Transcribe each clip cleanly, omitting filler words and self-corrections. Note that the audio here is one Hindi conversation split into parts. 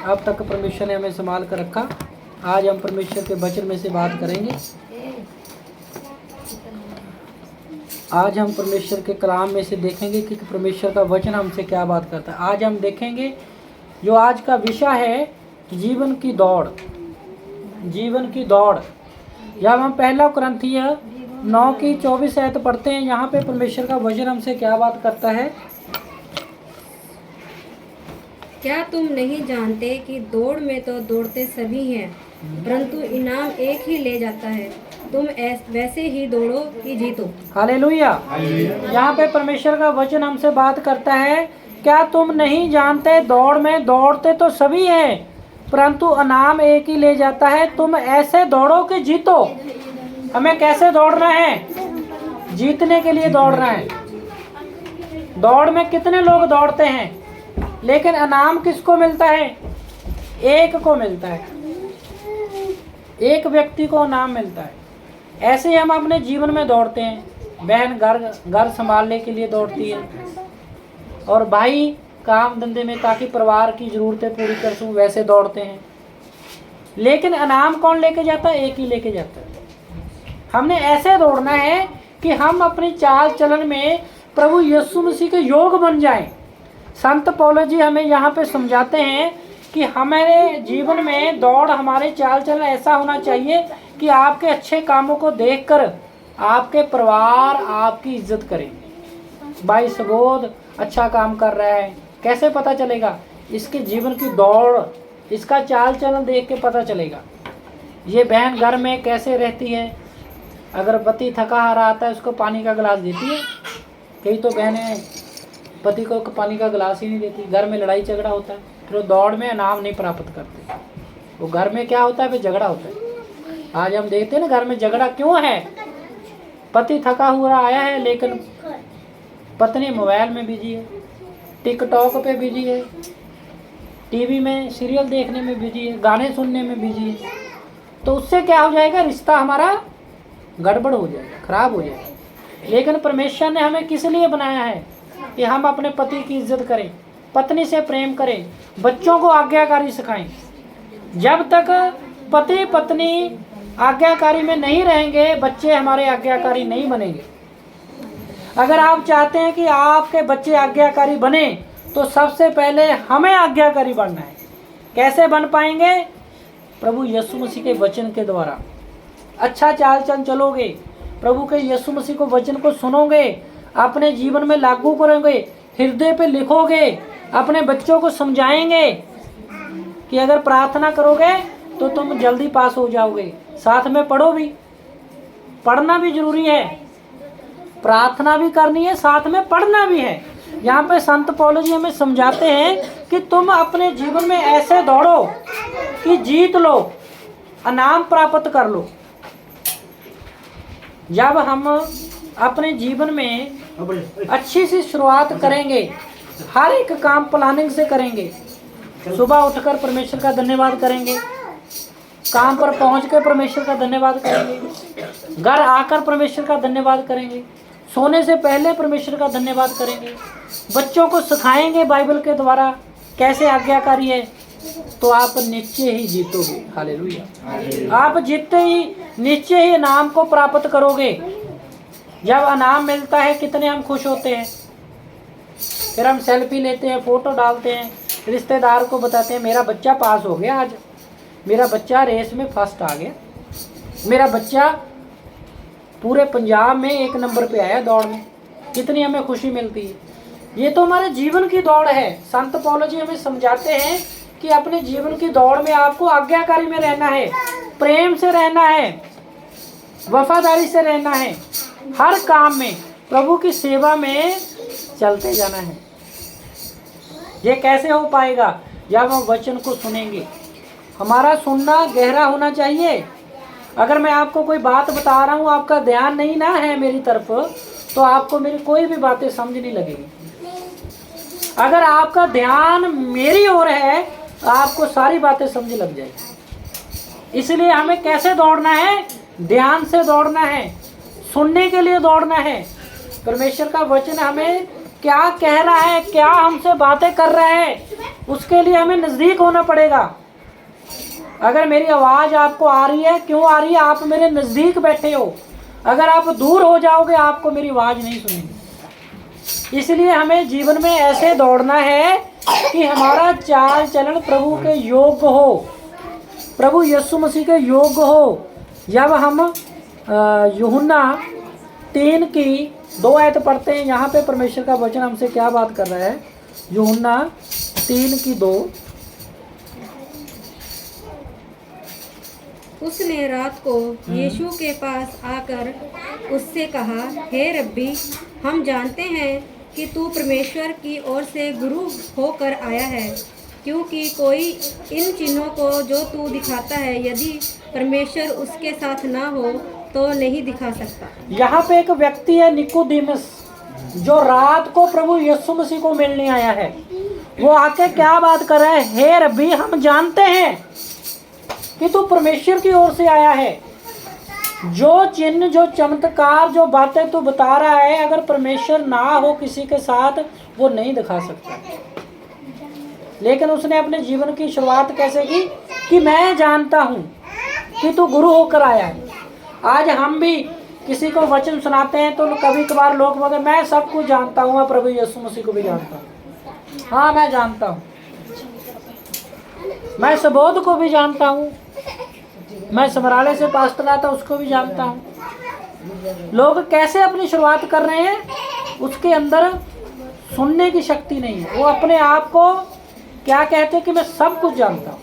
अब तक परमेश्वर ने हमें संभाल कर रखा। आज हम परमेश्वर के वचन में से बात करेंगे। आज हम परमेश्वर के कलाम में से देखेंगे कि परमेश्वर का वचन हमसे क्या बात करता है। आज हम देखेंगे जो आज का विषय है, जीवन की दौड़। जीवन की दौड़। जब हम पहला कुरिन्थिय 9 की 24 आयत पढ़ते हैं, यहाँ पे परमेश्वर का वचन हमसे क्या बात करता है। क्या तुम नहीं जानते कि दौड़ में तो दौड़ते सभी हैं, परंतु इनाम एक ही ले जाता है। तुम वैसे ही दौड़ो कि जीतो। हालेलुया। यहाँ पे परमेश्वर का वचन हमसे बात करता है, क्या तुम नहीं जानते दौड़ में दौड़ते तो सभी हैं, परंतु इनाम एक ही ले जाता है। तुम ऐसे दौड़ो कि जीतो। हमें कैसे दौड़ना है? जीतने के लिए दौड़ना है। दौड़ में कितने लोग दौड़ते हैं, लेकिन इनाम किसको मिलता है? एक को मिलता है। एक व्यक्ति को इनाम मिलता है। ऐसे ही हम अपने जीवन में दौड़ते हैं। बहन घर संभालने के लिए दौड़ती है, और भाई काम धंधे में ताकि परिवार की ज़रूरतें पूरी कर सकूं, वैसे दौड़ते हैं। लेकिन इनाम कौन लेके जाता है? एक ही लेके जाता है। हमने ऐसे दौड़ना है कि हम अपनी चाल चलन में प्रभु यीशु मसीह के योग बन जाएं। संत पौलुस जी हमें यहाँ पे समझाते हैं कि हमारे जीवन में दौड़, हमारे चाल चलन ऐसा होना चाहिए कि आपके अच्छे कामों को देखकर आपके परिवार आपकी इज्जत करें। भाई सबोध अच्छा काम कर रहा है, कैसे पता चलेगा? इसके जीवन की दौड़, इसका चाल चलन देख के पता चलेगा। ये बहन घर में कैसे रहती है, अगर पति थका हारा आता है उसको पानी का गिलास देती है। कई तो बहनें पति को पानी का गिलास ही नहीं देती। घर में लड़ाई झगड़ा होता है, फिर वो दौड़ में इनाम नहीं प्राप्त करते। वो घर में क्या होता है? फिर झगड़ा होता है। आज हम देखते हैं ना, घर में झगड़ा क्यों है? पति थका हुआ आया है, लेकिन पत्नी मोबाइल में बिजी है, टिकटॉक पे बिजी है, टीवी में सीरियल देखने में बिजी है, गाने सुनने में बिजी है। तो उससे क्या हो जाएगा? रिश्ता हमारा गड़बड़ हो जाएगा, खराब हो जाएगा। लेकिन परमेश्वर ने हमें किस लिए बनाया है? कि हम अपने पति की इज्जत करें, पत्नी से प्रेम करें, बच्चों को आज्ञाकारी सिखाएं। जब तक पति पत्नी आज्ञाकारी में नहीं रहेंगे, बच्चे हमारे आज्ञाकारी नहीं बनेंगे। अगर आप चाहते हैं कि आपके बच्चे आज्ञाकारी बने, तो सबसे पहले हमें आज्ञाकारी बनना है। कैसे बन पाएंगे? प्रभु यीशु मसीह के वचन के द्वारा। अच्छा चाल चलन चलोगे, प्रभु के यीशु मसीह को वचन को सुनोगे, अपने जीवन में लागू करोगे, हृदय पे लिखोगे, अपने बच्चों को समझाएंगे कि अगर प्रार्थना करोगे तो तुम जल्दी पास हो जाओगे। साथ में पढ़ो भी, पढ़ना भी जरूरी है, प्रार्थना भी करनी है, साथ में पढ़ना भी है। यहाँ पे संत पौलुस जी हमें समझाते हैं कि तुम अपने जीवन में ऐसे दौड़ो कि जीत लो, इनाम प्राप्त कर लो। जब हम अपने जीवन में अच्छी सी शुरुआत करेंगे, हर एक काम प्लानिंग से करेंगे, सुबह उठकर परमेश्वर का धन्यवाद करेंगे, काम पर पहुंच कर परमेश्वर का धन्यवाद करेंगे, घर आकर परमेश्वर का धन्यवाद करेंगे, सोने से पहले परमेश्वर का धन्यवाद करेंगे, बच्चों को सिखाएंगे बाइबल के द्वारा कैसे आज्ञाकारी है, तो आप निश्चय ही जीतोगे। हालेलुया। आप जीतते ही निश्चय ही इनाम को प्राप्त करोगे। जब इनाम मिलता है कितने हम खुश होते हैं। फिर हम सेल्फी लेते हैं, फोटो डालते हैं, रिश्तेदार को बताते हैं मेरा बच्चा पास हो गया, आज मेरा बच्चा रेस में फर्स्ट आ गया, मेरा बच्चा पूरे पंजाब में 1 नंबर पे आया दौड़ में। कितनी हमें खुशी मिलती है। ये तो हमारे जीवन की दौड़ है। संत पौलुस जी हमें समझाते हैं कि अपने जीवन की दौड़ में आपको आज्ञाकारी में रहना है, प्रेम से रहना है, वफादारी से रहना है, हर काम में प्रभु की सेवा में चलते जाना है। ये कैसे हो पाएगा? जब हम वचन को सुनेंगे। हमारा सुनना गहरा होना चाहिए। अगर मैं आपको कोई बात बता रहा हूँ, आपका ध्यान नहीं ना है मेरी तरफ, तो आपको मेरी कोई भी बातें समझ नहीं लगेगी। अगर आपका ध्यान मेरी ओर है, तो आपको सारी बातें समझ लग जाएगी। इसलिए हमें कैसे दौड़ना है? ध्यान से दौड़ना है, सुनने के लिए दौड़ना है। परमेश्वर का वचन हमें क्या कह रहा है, क्या हमसे बातें कर रहा है, उसके लिए हमें नज़दीक होना पड़ेगा। अगर मेरी आवाज़ आपको आ रही है, क्यों आ रही है? आप मेरे नज़दीक बैठे हो। अगर आप दूर हो जाओगे आपको मेरी आवाज़ नहीं सुनेगी। इसलिए हमें जीवन में ऐसे दौड़ना है कि हमारा चाल चलन प्रभु के योग्य हो, प्रभु यीशु मसीह के योग्य हो। जब हम यूहन्ना 3:2 पढ़ते हैं, यहाँ पे परमेश्वर का वचन हमसे क्या बात कर रहा है। यूहन्ना 3:2। उसने रात को यीशु के पास आकर उससे कहा, हे रब्बी, हम जानते हैं कि तू परमेश्वर की ओर से गुरु होकर आया है, क्योंकि कोई इन चिन्हों को जो तू दिखाता है यदि परमेश्वर उसके साथ ना हो तो नहीं दिखा सकता। यहाँ पे एक व्यक्ति है निकोदेमस, जो रात को प्रभु यीशु मसीह को मिलने आया है। वो आके क्या बात कर रहा है, हे रब्बी, हम जानते हैं कि तू परमेश्वर की ओर से आया है। जो चिन्ह, जो चमत्कार, जो बातें तू बता रहा है, अगर परमेश्वर ना हो किसी के साथ, वो नहीं दिखा सकता। लेकिन उसने अपने जीवन की शुरुआत कैसे की कि मैं जानता हूँ कि तू गुरु होकर आया है। आज हम भी किसी को वचन सुनाते हैं तो कभी कभार लोग बोलते हैं मैं सब कुछ जानता हूँ, मैं प्रभु यीशु मसीह को भी जानता हूँ। हाँ, मैं जानता हूँ, मैं सबोध को भी जानता हूँ, मैं समराले से पास्टर आता उसको भी जानता हूँ। लोग कैसे अपनी शुरुआत कर रहे हैं, उसके अंदर सुनने की शक्ति नहीं है। वो अपने आप को क्या कहते हैं कि मैं सब कुछ जानता हूँ।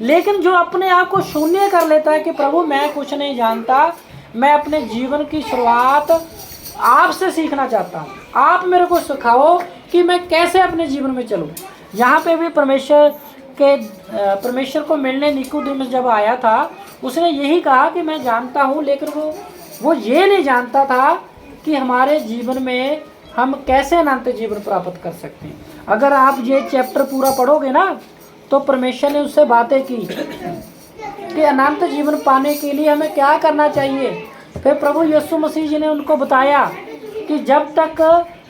लेकिन जो अपने आप को शून्य कर लेता है कि प्रभु मैं कुछ नहीं जानता, मैं अपने जीवन की शुरुआत आपसे सीखना चाहता हूँ, आप मेरे को सिखाओ कि मैं कैसे अपने जीवन में चलूँ। यहाँ पे भी परमेश्वर को मिलने निकोदेमस जब आया था, उसने यही कहा कि मैं जानता हूँ, लेकिन वो ये नहीं जानता था कि हमारे जीवन में हम कैसे अनंत जीवन प्राप्त कर सकते हैं। अगर आप ये चैप्टर पूरा पढ़ोगे ना, तो परमेश्वर ने उससे बातें की कि अनंत जीवन पाने के लिए हमें क्या करना चाहिए। फिर प्रभु यीशु मसीह जी ने उनको बताया कि जब तक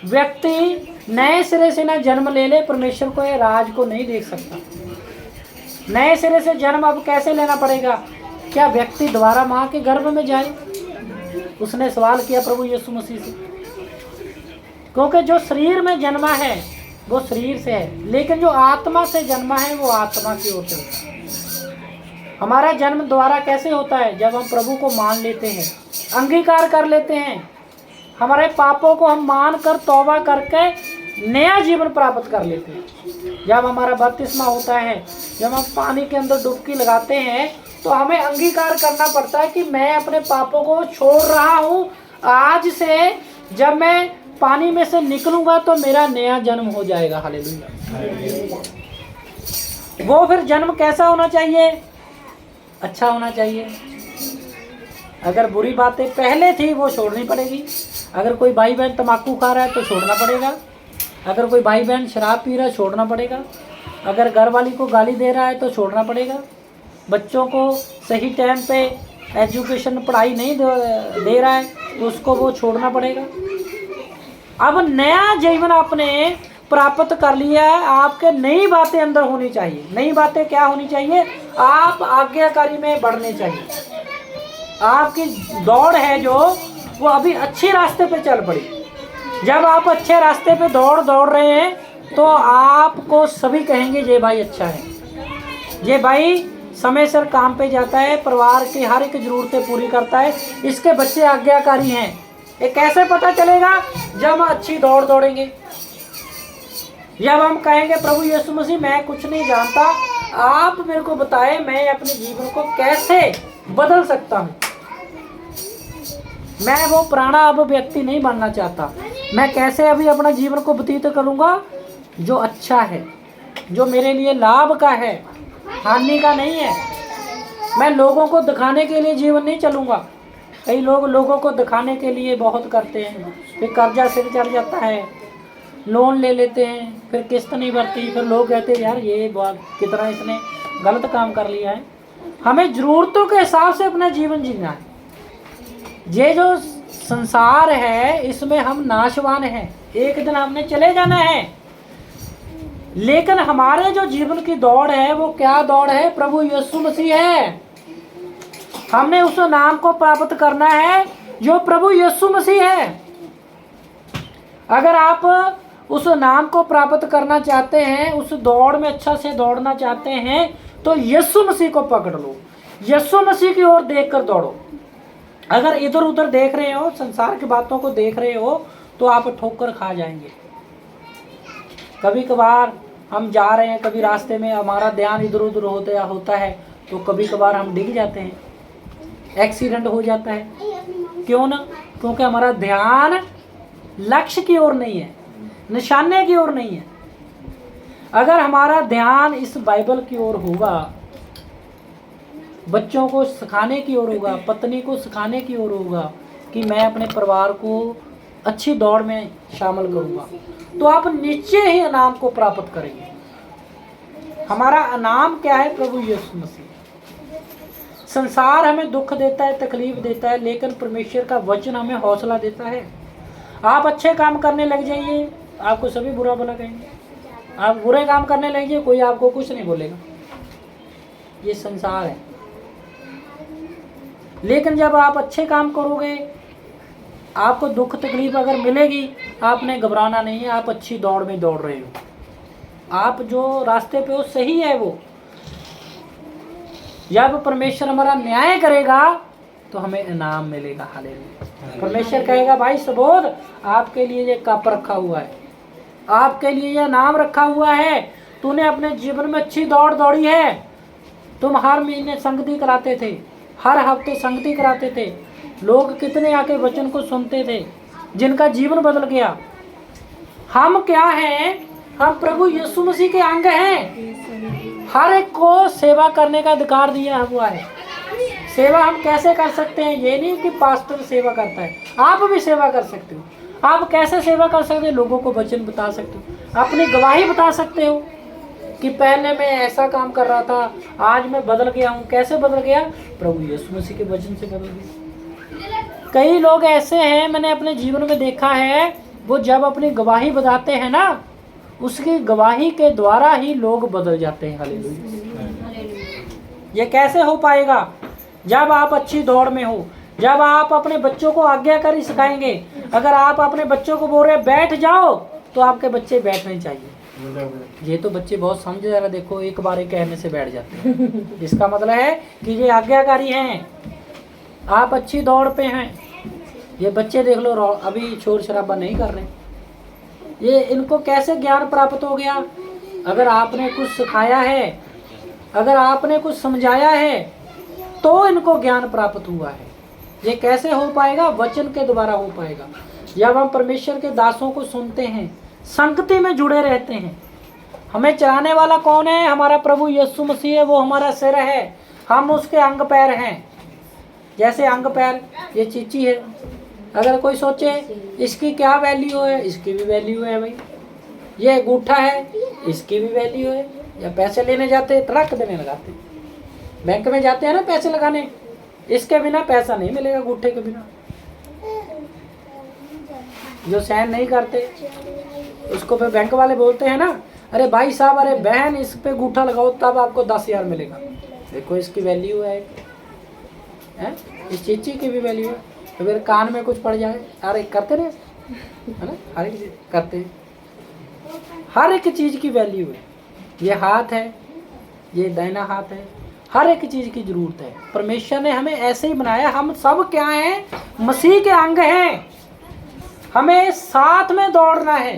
व्यक्ति नए सिरे से न जन्म ले ले, परमेश्वर को राज को नहीं देख सकता। नए सिरे से जन्म अब कैसे लेना पड़ेगा? क्या व्यक्ति दोबारा माँ के गर्भ में जाए? उसने सवाल किया प्रभु यीशु मसीह से, क्योंकि जो शरीर में जन्मा है वो शरीर से है, लेकिन जो आत्मा से जन्मा है वो आत्मा की ओर से होता है। हमारा जन्म दोबारा कैसे होता है? जब हम प्रभु को मान लेते हैं, अंगीकार कर लेते हैं, हमारे पापों को हम मान कर तौबा करके नया जीवन प्राप्त कर लेते हैं। जब हमारा बपतिस्मा होता है, जब हम पानी के अंदर डुबकी लगाते हैं, तो हमें अंगीकार करना पड़ता है कि मैं अपने पापों को छोड़ रहा हूँ। आज से जब मैं पानी में से निकलूंगा तो मेरा नया जन्म हो जाएगा। हालेलुया। वो फिर जन्म कैसा होना चाहिए? अच्छा होना चाहिए। अगर बुरी बातें पहले थी वो छोड़नी पड़ेगी। अगर कोई भाई बहन तम्बाकू खा रहा है तो छोड़ना पड़ेगा। अगर कोई भाई बहन शराब पी रहा है छोड़ना पड़ेगा। अगर घर वाली को गाली दे रहा है तो छोड़ना पड़ेगा। बच्चों को सही टाइम पे एजुकेशन पढ़ाई नहीं दे रहा है तो उसको वो छोड़ना पड़ेगा। अब नया जीवन आपने प्राप्त कर लिया है, आपके नई बातें अंदर होनी चाहिए। नई बातें क्या होनी चाहिए? आप आज्ञाकारी में बढ़ने चाहिए। आपकी दौड़ है जो वो अभी अच्छे रास्ते पे चल पड़ी। जब आप अच्छे रास्ते पे दौड़ रहे हैं तो आपको सभी कहेंगे ये भाई अच्छा है, ये भाई समय से काम पे जाता है, परिवार की हर एक ज़रूरतें पूरी करता है, इसके बच्चे आज्ञाकारी हैं। ये कैसे पता चलेगा? जब हम अच्छी दौड़ दौड़ेंगे, जब हम कहेंगे प्रभु यीशु मसीह मैं कुछ नहीं जानता, आप मेरे को बताएं मैं अपने जीवन को कैसे बदल सकता हूँ। मैं वो पुराना अब व्यक्ति नहीं बनना चाहता। मैं कैसे अभी अपना जीवन को व्यतीत करूँगा जो अच्छा है, जो मेरे लिए लाभ का है, हानि का नहीं है। मैं लोगों को दिखाने के लिए जीवन नहीं चलूँगा। कई लोग लोगों को दिखाने के लिए बहुत करते हैं, फिर कर्जा सिर चढ़ जाता है, लोन ले लेते हैं, फिर किस्त नहीं भरती, फिर लोग कहते हैं यार ये बहुत कितना इसने गलत काम कर लिया है। हमें ज़रूरतों के हिसाब से अपना जीवन जीना है। ये जो संसार है इसमें हम नाशवान हैं, एक दिन हमने चले जाना है। लेकिन हमारे जो जीवन की दौड़ है वो क्या दौड़ है? प्रभु यीशु मसीह है। हमने उस नाम को प्राप्त करना है जो प्रभु यीशु मसीह है। अगर आप उस नाम को प्राप्त करना चाहते हैं, उस दौड़ में अच्छा से दौड़ना चाहते हैं, तो यीशु मसीह को पकड़ लो, यीशु मसीह की ओर देखकर दौड़ो। अगर इधर उधर देख रहे हो, संसार की बातों को देख रहे हो, तो आप ठोकर खा जाएंगे। कभी कभार हम जा रहे हैं, कभी रास्ते में हमारा ध्यान इधर उधर होता है, तो कभी कभार हम डिग जाते हैं, एक्सीडेंट हो जाता है। क्यों ना? क्योंकि हमारा ध्यान लक्ष्य की ओर नहीं है, निशाने की ओर नहीं है। अगर हमारा ध्यान इस बाइबल की ओर होगा, बच्चों को सिखाने की ओर होगा, पत्नी को सिखाने की ओर होगा कि मैं अपने परिवार को अच्छी दौड़ में शामिल करूंगा, तो आप निश्चय ही इनाम को प्राप्त करेंगे। हमारा इनाम क्या है? प्रभु यीशु मसीह। संसार हमें दुख देता है, तकलीफ देता है, लेकिन परमेश्वर का वचन हमें हौसला देता है। आप अच्छे काम करने लग जाइए, आपको सभी बुरा भला कहेंगे। आप बुरे काम करने लग जाइए, कोई आपको कुछ नहीं बोलेगा। ये संसार है। लेकिन जब आप अच्छे काम करोगे, आपको दुख तकलीफ अगर मिलेगी, आपने घबराना नहीं है। आप अच्छी दौड़ में दौड़ रहे हो, आप जो रास्ते पे हो सही है वो। जब परमेश्वर हमारा न्याय करेगा तो हमें इनाम मिलेगा। हालेलुया। परमेश्वर कहेगा, भाई सबोध, आपके लिए ये कप रखा हुआ है, आपके लिए यह नाम रखा हुआ है। तूने अपने जीवन में अच्छी दौड़ दौड़ी है। तुम हर महीने संगति कराते थे, हर हफ्ते संगति कराते थे। लोग कितने आके वचन को सुनते थे, जिनका जीवन बदल गया। हम क्या हैं? हम प्रभु यीशु मसीह के अंग हैं। हर एक को सेवा करने का अधिकार दिया हुआ है। सेवा हम कैसे कर सकते हैं? ये नहीं कि पास्टर सेवा करता है, आप भी सेवा कर सकते हो। आप कैसे सेवा कर सकते हो? लोगों को वचन बता सकते हो, अपनी गवाही बता सकते हो कि पहले मैं ऐसा काम कर रहा था, आज मैं बदल गया हूँ। कैसे बदल गया? प्रभु यीशु मसीह के वचन से बदल गया। कई लोग ऐसे हैं, मैंने अपने जीवन में देखा है, वो जब अपनी गवाही बताते हैं ना, उसकी गवाही के द्वारा ही लोग बदल जाते हैं। हालेलुया। ये कैसे हो पाएगा? जब आप अच्छी दौड़ में हो, जब आप अपने बच्चों को आज्ञाकारी सिखाएंगे। अगर आप अपने बच्चों को बोल रहे बैठ जाओ, तो आपके बच्चे बैठने चाहिए। ये तो बच्चे बहुत समझदार है, देखो एक बार कहने से बैठ जाते हैं। इसका मतलब है कि ये आज्ञाकारी हैं, आप अच्छी दौड़ पे हैं। ये बच्चे देख लो, अभी शोर शराबा नहीं कर रहे। ये इनको कैसे ज्ञान प्राप्त हो गया? अगर आपने कुछ सिखाया है, अगर आपने कुछ समझाया है, तो इनको ज्ञान प्राप्त हुआ है। ये कैसे हो पाएगा? वचन के द्वारा हो पाएगा। जब हम परमेश्वर के दासों को सुनते हैं, संगति में जुड़े रहते हैं। हमें चलाने वाला कौन है? हमारा प्रभु यीशु मसीह है। वो हमारा सिर है, हम उसके अंग पैर हैं। जैसे अंग पैर, ये चीची है। अगर कोई सोचे इसकी क्या वैल्यू है, इसकी भी वैल्यू है भाई। ये अंगूठा है, इसकी भी वैल्यू है। या पैसे लेने जाते, ट्रक देने लगाते, बैंक में जाते हैं ना पैसे लगाने, इसके बिना पैसा नहीं मिलेगा, अंगूठे के बिना। जो साइन नहीं करते उसको फिर बैंक वाले बोलते हैं ना, अरे भाई साहब, अरे बहन, इस पे अंगूठा लगाओ तब आपको 10,000 मिलेगा। देखो इसकी वैल्यू है, इस चीची की भी वैल्यू है। तो फिर कान में कुछ पड़ जाए, अरे करते रहे, है ना, हर एक चीज करते हैं। हर एक चीज की वैल्यू है। ये हाथ है, ये दाहिना हाथ है, हर एक चीज की जरूरत है। परमेश्वर ने हमें ऐसे ही बनाया। हम सब क्या हैं? मसीह के अंग हैं। हमें साथ में दौड़ना है,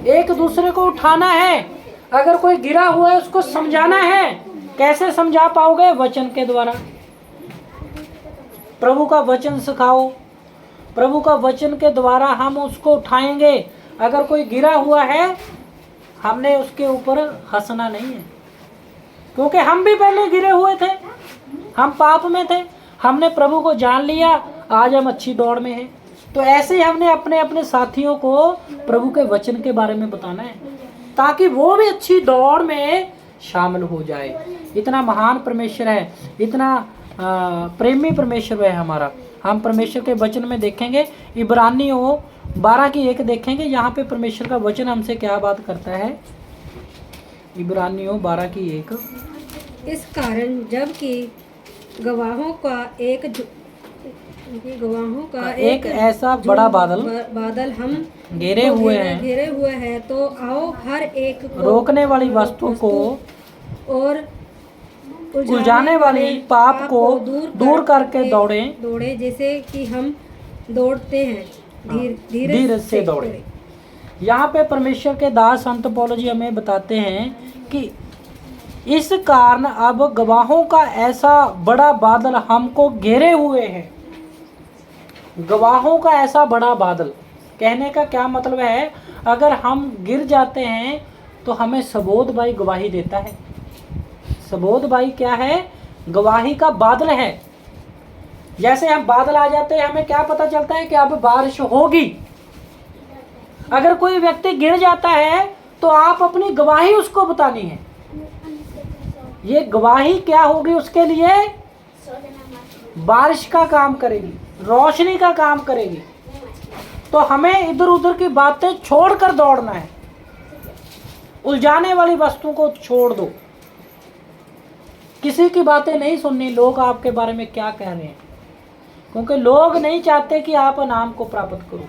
एक दूसरे को उठाना है। अगर कोई गिरा हुआ है उसको समझाना है। कैसे समझा पाओगे? वचन के द्वारा। प्रभु का वचन सिखाओ, प्रभु का वचन के द्वारा हम उसको उठाएंगे। अगर कोई गिरा हुआ है, हमने उसके ऊपर हंसना नहीं है, क्योंकि हम भी पहले गिरे हुए थे, हम पाप में थे। हमने प्रभु को जान लिया, आज हम अच्छी दौड़ में हैं। तो ऐसे ही हमने अपने अपने साथियों को प्रभु के वचन के बारे में बताना है, ताकि वो भी अच्छी दौड़ में शामिल हो जाए। इतना महान परमेश्वर है, इतना प्रेमी परमेश्वर है हमारा। हम परमेश्वर के वचन में देखेंगे। इब्रानियों 12:1 देखेंगे, यहाँ पे परमेश्वर का वचन हमसे क्या बात करता है। इब्रानियों 12:1। इस कारण जबकि गवाहों का एक ऐसा बड़ा बादल हम घेरे हुए हैं, तो आओ हर एक को रोकने वाली वस्तु को और उलझाने वाली पाप को दूर करके दौड़े जैसे कि हम दौड़ते हैं, धीरे से दौड़े। यहाँ पे परमेश्वर के दास संत पौलुस जी हमें बताते हैं कि इस कारण अब गवाहों का ऐसा बड़ा बादल हमको घेरे हुए है। गवाहों का ऐसा बड़ा बादल कहने का क्या मतलब है, अगर हम गिर जाते हैं तो हमें सबोध भाई गवाही देता है। सबोध भाई क्या है, गवाही का बादल है। जैसे हम बादल आ जाते हैं, हमें क्या पता चलता है कि अब बारिश होगी। अगर कोई व्यक्ति गिर जाता है तो आप अपनी गवाही उसको बतानी है। ये गवाही क्या होगी उसके लिए, बारिश का काम करेगी, रोशनी का काम करेगी। तो हमें इधर उधर की बातें छोड़कर दौड़ना है। उलझाने वाली वस्तु को छोड़ दो। किसी की बातें नहीं सुननी, लोग आपके बारे में क्या कह रहे हैं, क्योंकि लोग नहीं चाहते कि आप नाम को प्राप्त करो।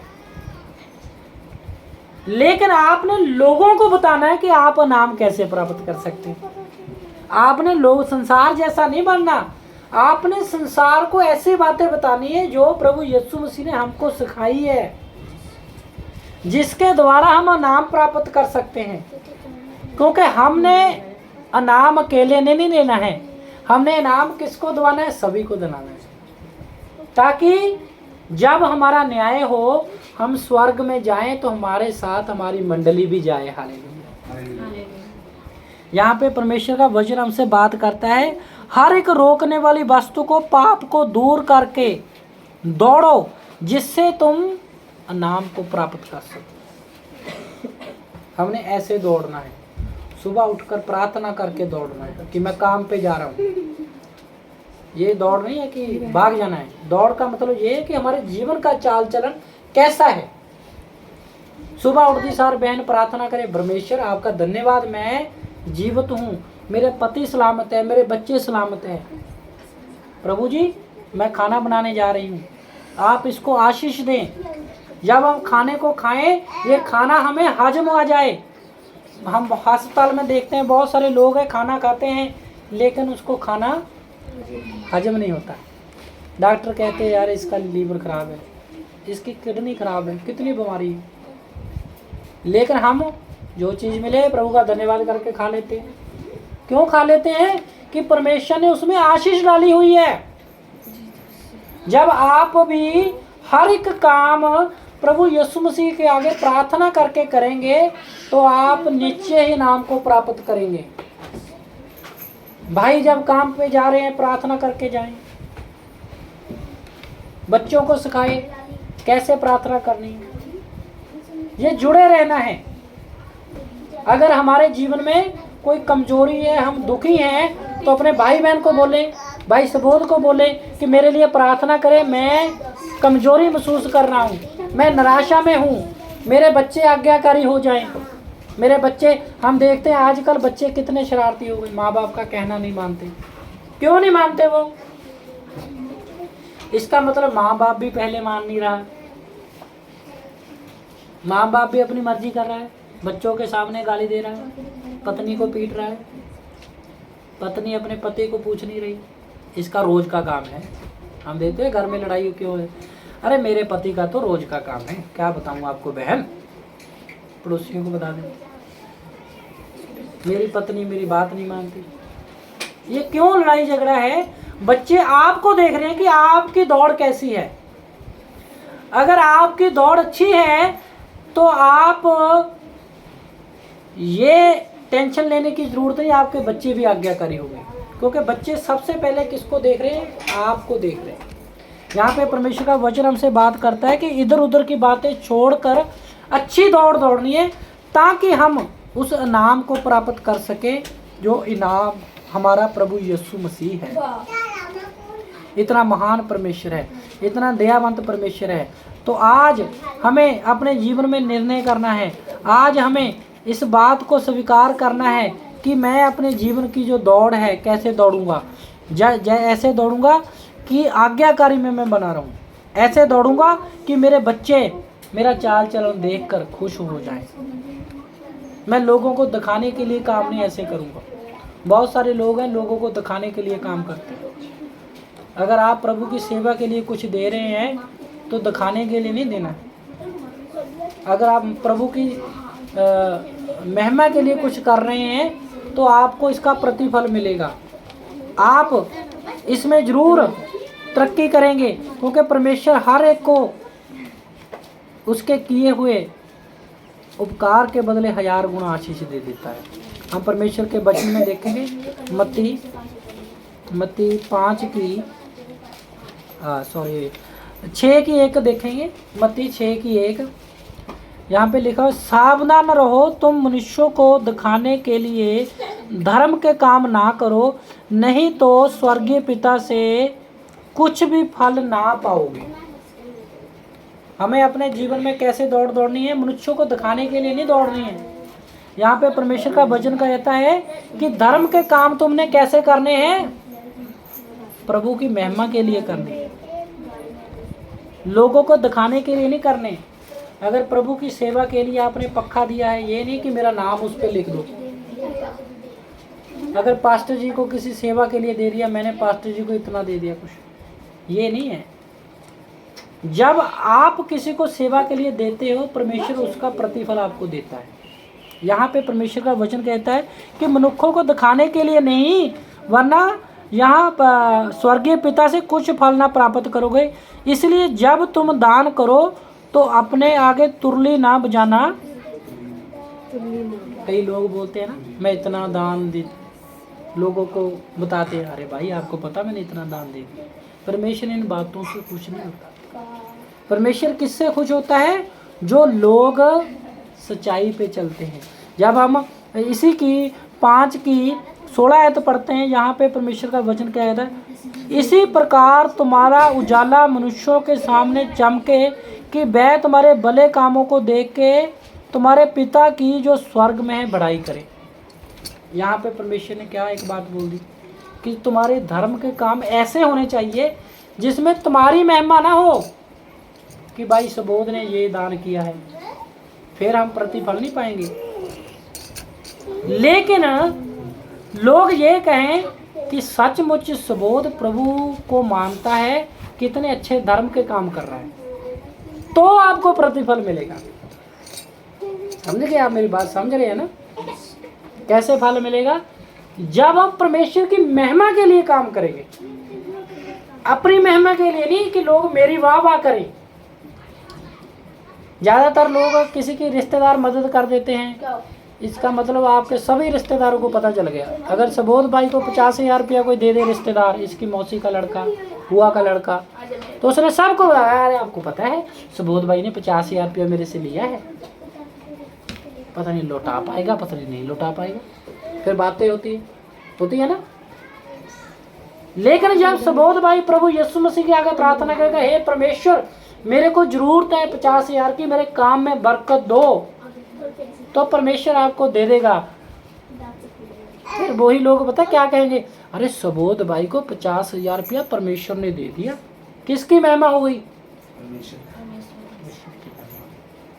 लेकिन आपने लोगों को बताना है कि आप नाम कैसे प्राप्त कर सकते हैं। आपने लोग संसार जैसा नहीं बनना। आपने संसार को ऐसी बातें बतानी है जो प्रभु यीशु मसीह ने हमको सिखाई है, जिसके द्वारा हम नाम प्राप्त कर सकते हैं। क्योंकि हमने इनाम अकेले नहीं लेना है, हमने इनाम किसको दिलाना है, सभी को दिलाना है, ताकि जब हमारा न्याय हो, हम स्वर्ग में जाएं तो हमारे साथ हमारी मंडली भी जाए। हालेलुया। यहाँ पे परमेश्वर का वचन हमसे बात करता है, हर एक रोकने वाली वस्तु को, पाप को दूर करके दौड़ो, जिससे तुम नाम को प्राप्त कर सको। हमने ऐसे दौड़ना है, सुबह उठकर प्रार्थना करके दौड़ना है कि मैं काम पे जा रहा हूँ। ये दौड़ नहीं है कि भाग जाना है। दौड़ का मतलब ये है कि हमारे जीवन का चाल चलन कैसा है। सुबह उठती सार बहन प्रार्थना करे, परमेश्वर आपका धन्यवाद, मैं जीवित हूँ, मेरे पति सलामत है, मेरे बच्चे सलामत हैं। प्रभु जी मैं खाना बनाने जा रही हूँ, आप इसको आशीष दें। जब हम खाने को खाएं, ये खाना हमें हजम आ जाए। हम अस्पताल में देखते हैं बहुत सारे लोग हैं, खाना खाते हैं लेकिन उसको खाना हजम नहीं होता। डॉक्टर कहते हैं यार इसका लीवर खराब है, इसकी किडनी खराब है, कितनी बीमारी है। लेकिन हम जो चीज़ मिले प्रभु का धन्यवाद करके खा लेते हैं। क्यों खा लेते हैं कि परमेश्वर ने उसमें आशीष डाली हुई है। जब आप भी हर एक काम प्रभु यीशु मसीह के आगे प्रार्थना करके करेंगे तो आप निश्चय ही नाम को प्राप्त करेंगे। भाई जब काम पे जा रहे हैं प्रार्थना करके जाएं। बच्चों को सिखाएं कैसे प्रार्थना करनी है। ये जुड़े रहना है। अगर हमारे जीवन में कोई कमजोरी है, हम दुखी हैं, तो अपने भाई बहन को बोलें, भाई सबोध को बोलें कि मेरे लिए प्रार्थना करें, मैं कमजोरी महसूस कर रहा हूँ, मैं निराशा में हूँ, मेरे बच्चे आज्ञाकारी हो जाएं। मेरे बच्चे, हम देखते हैं आजकल बच्चे कितने शरारती हो गए, माँ बाप का कहना नहीं मानते। क्यों नहीं मानते वो? इसका मतलब माँ बाप भी पहले मान नहीं रहा, माँ बाप भी अपनी मर्जी कर रहा है, बच्चों के सामने गाली दे रहा है, पत्नी को पीट रहा है, पत्नी अपने पति को पूछ नहीं रही। इसका रोज का काम है। हम देखते हैं घर में लड़ाई क्यों है, अरे मेरे पति का तो रोज का काम है। क्या बताऊँ आपको बहन, पड़ोसियों को बता दें, मेरी पत्नी मेरी बात नहीं मानती। ये क्यों लड़ाई झगड़ा है? बच्चे आपको देख रहे हैं कि आपकी दौड़ कैसी है। अगर आपकी दौड़ अच्छी है तो आप ये टेंशन लेने की जरूरत नहीं, आपके बच्चे भी आज्ञाकारी होंगे। क्योंकि बच्चे सबसे पहले किसको देख रहे हैं? आपको देख रहे हैं। यहाँ पे परमेश्वर का वचन हमसे बात करता है कि इधर उधर की बातें छोड़कर अच्छी दौड़ दौड़नी है, ताकि हम उस इनाम को प्राप्त कर सके जो इनाम हमारा प्रभु यीशु मसीह है। इतना महान परमेश्वर है, इतना दयावंत परमेश्वर है। तो आज हमें अपने जीवन में निर्णय करना है, आज हमें इस बात को स्वीकार करना है कि मैं अपने जीवन की जो दौड़ है कैसे दौड़ूंगा। ऐसे दौड़ूंगा कि आज्ञाकारी में मैं बना रहूं, ऐसे दौड़ूंगा कि मेरे बच्चे मेरा चाल चलन देखकर खुश हो जाएं। मैं लोगों को दिखाने के लिए काम नहीं ऐसे करूंगा। बहुत सारे लोग हैं लोगों को दिखाने के लिए काम करते हैं। अगर आप प्रभु की सेवा के लिए कुछ दे रहे हैं तो दिखाने के लिए नहीं देना। अगर आप प्रभु की महिमा के लिए कुछ कर रहे हैं तो आपको इसका प्रतिफल मिलेगा। आप इसमें जरूर तरक्की करेंगे, क्योंकि परमेश्वर हर एक को उसके किए हुए उपकार के बदले 1000 गुना आशीष दे देता है। हम परमेश्वर के वचन में देखेंगे मत्ती 5 की 6 की 1 देखेंगे। मत्ती 6 की 1 यहाँ पे लिखा है, सावधान रहो, तुम मनुष्यों को दिखाने के लिए धर्म के काम ना करो, नहीं तो स्वर्गीय पिता से कुछ भी फल ना पाओगे। हमें अपने जीवन में कैसे दौड़नी है? मनुष्यों को दिखाने के लिए नहीं दौड़नी है। यहाँ पे परमेश्वर का वचन कहता है कि धर्म के काम तुमने कैसे करने हैं? प्रभु की महिमा के लिए करने, लोगों को दिखाने के लिए नहीं करने। अगर प्रभु की सेवा के लिए आपने पक्का दिया है, ये नहीं कि मेरा नाम उस पर लिख दो। अगर पास्टर जी को किसी सेवा के लिए दे दिया, मैंने पास्टर जी को इतना दे दिया, कुछ ये नहीं है। जब आप किसी को सेवा के लिए देते हो, परमेश्वर उसका प्रतिफल आपको देता है। यहाँ पे परमेश्वर का वचन कहता है कि मनुष्यों को दिखाने के लिए नहीं, वरना यहाँ स्वर्गीय पिता से कुछ फल ना प्राप्त करोगे। इसलिए जब तुम दान करो तो अपने आगे तुरली ना बजाना। कई लोग बोलते हैं ना, मैं इतना दान दे, लोगों को बताते हैं, अरे भाई आपको पता मैंने इतना दान दे दिया। परमेश्वर इन बातों से खुश नहीं होता। परमेश्वर किससे खुश होता है? जो लोग सच्चाई पे चलते हैं। जब हम इसी की 5 की 16 आयत पढ़ते हैं, यहाँ पे परमेश्वर का वचन क्या कहता है, इसी प्रकार तुम्हारा उजाला मनुष्यों के सामने चमके कि वह तुम्हारे भले कामों को देख के तुम्हारे पिता की जो स्वर्ग में है बड़ाई करे। यहाँ पे परमेश्वर ने क्या एक बात बोल दी कि तुम्हारे धर्म के काम ऐसे होने चाहिए जिसमें तुम्हारी महिमा ना हो कि भाई सुबोध ने ये दान किया है, फिर हम प्रतिफल नहीं पाएंगे। लेकिन लोग ये कहें कि सचमुच सुबोध प्रभु को मानता है, कितने अच्छे धर्म के काम कर रहा है, तो आपको प्रतिफल मिलेगा। समझ गए आप? मेरी बात समझ रहे हैं ना? कैसे फल मिलेगा? जब हम परमेश्वर की महिमा के लिए काम करेंगे, अपनी महिमा के लिए नहीं कि लोग मेरी वाह वाह करें। ज़्यादातर लोग किसी की रिश्तेदार मदद कर देते हैं, इसका मतलब आपके सभी रिश्तेदारों को पता चल गया। अगर सुबोध भाई को 50,000 रुपया कोई दे दे रिश्तेदार, इसकी मौसी का लड़का, बुआ का लड़का, तो उसने सबको बताया, अरे आपको पता है सुबोध भाई ने 50,000 रुपया मेरे से लिया है, पता नहीं लौटा पाएगा, पता नहीं लौटा पाएगा। फिर बातें होती है ना। लेकिन जब सुबोध भाई प्रभु यीशु मसीह के आगे प्रार्थना करेगा, हे परमेश्वर मेरे को जरूरत है 50,000 की, मेरे काम में बरकत दो, तो परमेश्वर आपको दे देगा। फिर वही लोग पता क्या कहेंगे, अरे सुबोध भाई को 50,000 रुपया परमेश्वर ने दे दिया, किसकी महिमा हो गई?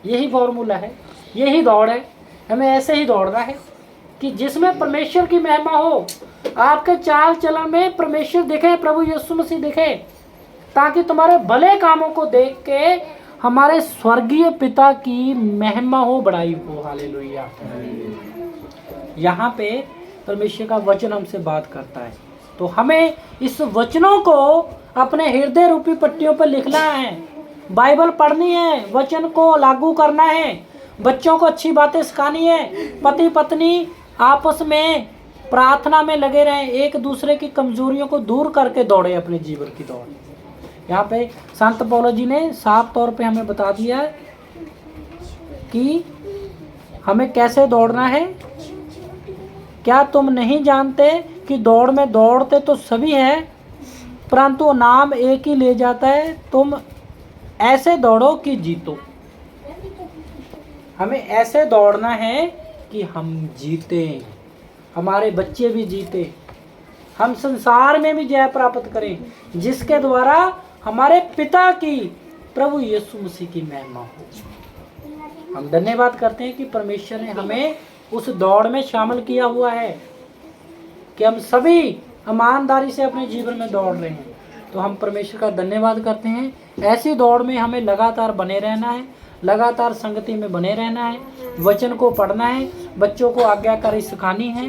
यही फॉर्मूला है, यही दौड़ है। हमें ऐसे ही दौड़ना है कि जिसमें परमेश्वर की महिमा हो, आपके चाल चलन में परमेश्वर दिखे, प्रभु यीशु मसीह दिखे, ताकि तुम्हारे भले कामों को देख के हमारे स्वर्गीय पिता की महिमा हो, बड़ाई हो। हालेलुया। यहाँ पे परमेश्वर का वचन हमसे बात करता है, तो हमें इस वचनों को अपने हृदय रूपी पट्टियों पर लिखना है, बाइबल पढ़नी है, वचन को लागू करना है, बच्चों को अच्छी बातें सिखानी है, पति पत्नी आपस में प्रार्थना में लगे रहें, एक दूसरे की कमजोरियों को दूर करके दौड़े अपने जीवन की दौड़। यहाँ पे संत पौलुस जी ने साफ तौर पे हमें बता दिया कि हमें कैसे दौड़ना है। क्या तुम नहीं जानते कि दौड़ में दौड़ते तो सभी हैं, परंतु नाम एक ही ले जाता है। तुम ऐसे दौड़ो कि जीतो। हमें ऐसे दौड़ना है कि हम जीते, हमारे बच्चे भी जीते, हम संसार में भी जय प्राप्त करें, जिसके द्वारा हमारे पिता की, प्रभु यीशु मसीह की महिमा हो। हम धन्यवाद करते हैं कि परमेश्वर ने हमें उस दौड़ में शामिल किया हुआ है कि हम सभी ईमानदारी से अपने जीवन में दौड़ रहे हैं। तो हम परमेश्वर का धन्यवाद करते हैं। ऐसी दौड़ में हमें लगातार बने रहना है, लगातार संगति में बने रहना है, वचन को पढ़ना है, बच्चों को आज्ञाकारी सिखानी है।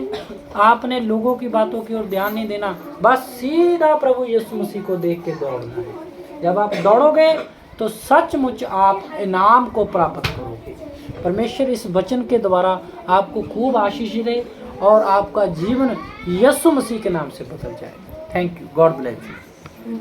आपने लोगों की बातों की ओर ध्यान नहीं देना, बस सीधा प्रभु यीशु मसीह को देख के दौड़ना है। जब आप दौड़ोगे तो सचमुच आप इनाम को प्राप्त करोगे। परमेश्वर इस वचन के द्वारा आपको खूब आशीष दे और आपका जीवन यीशु मसीह के नाम से बदल जाए। Thank you. God bless you.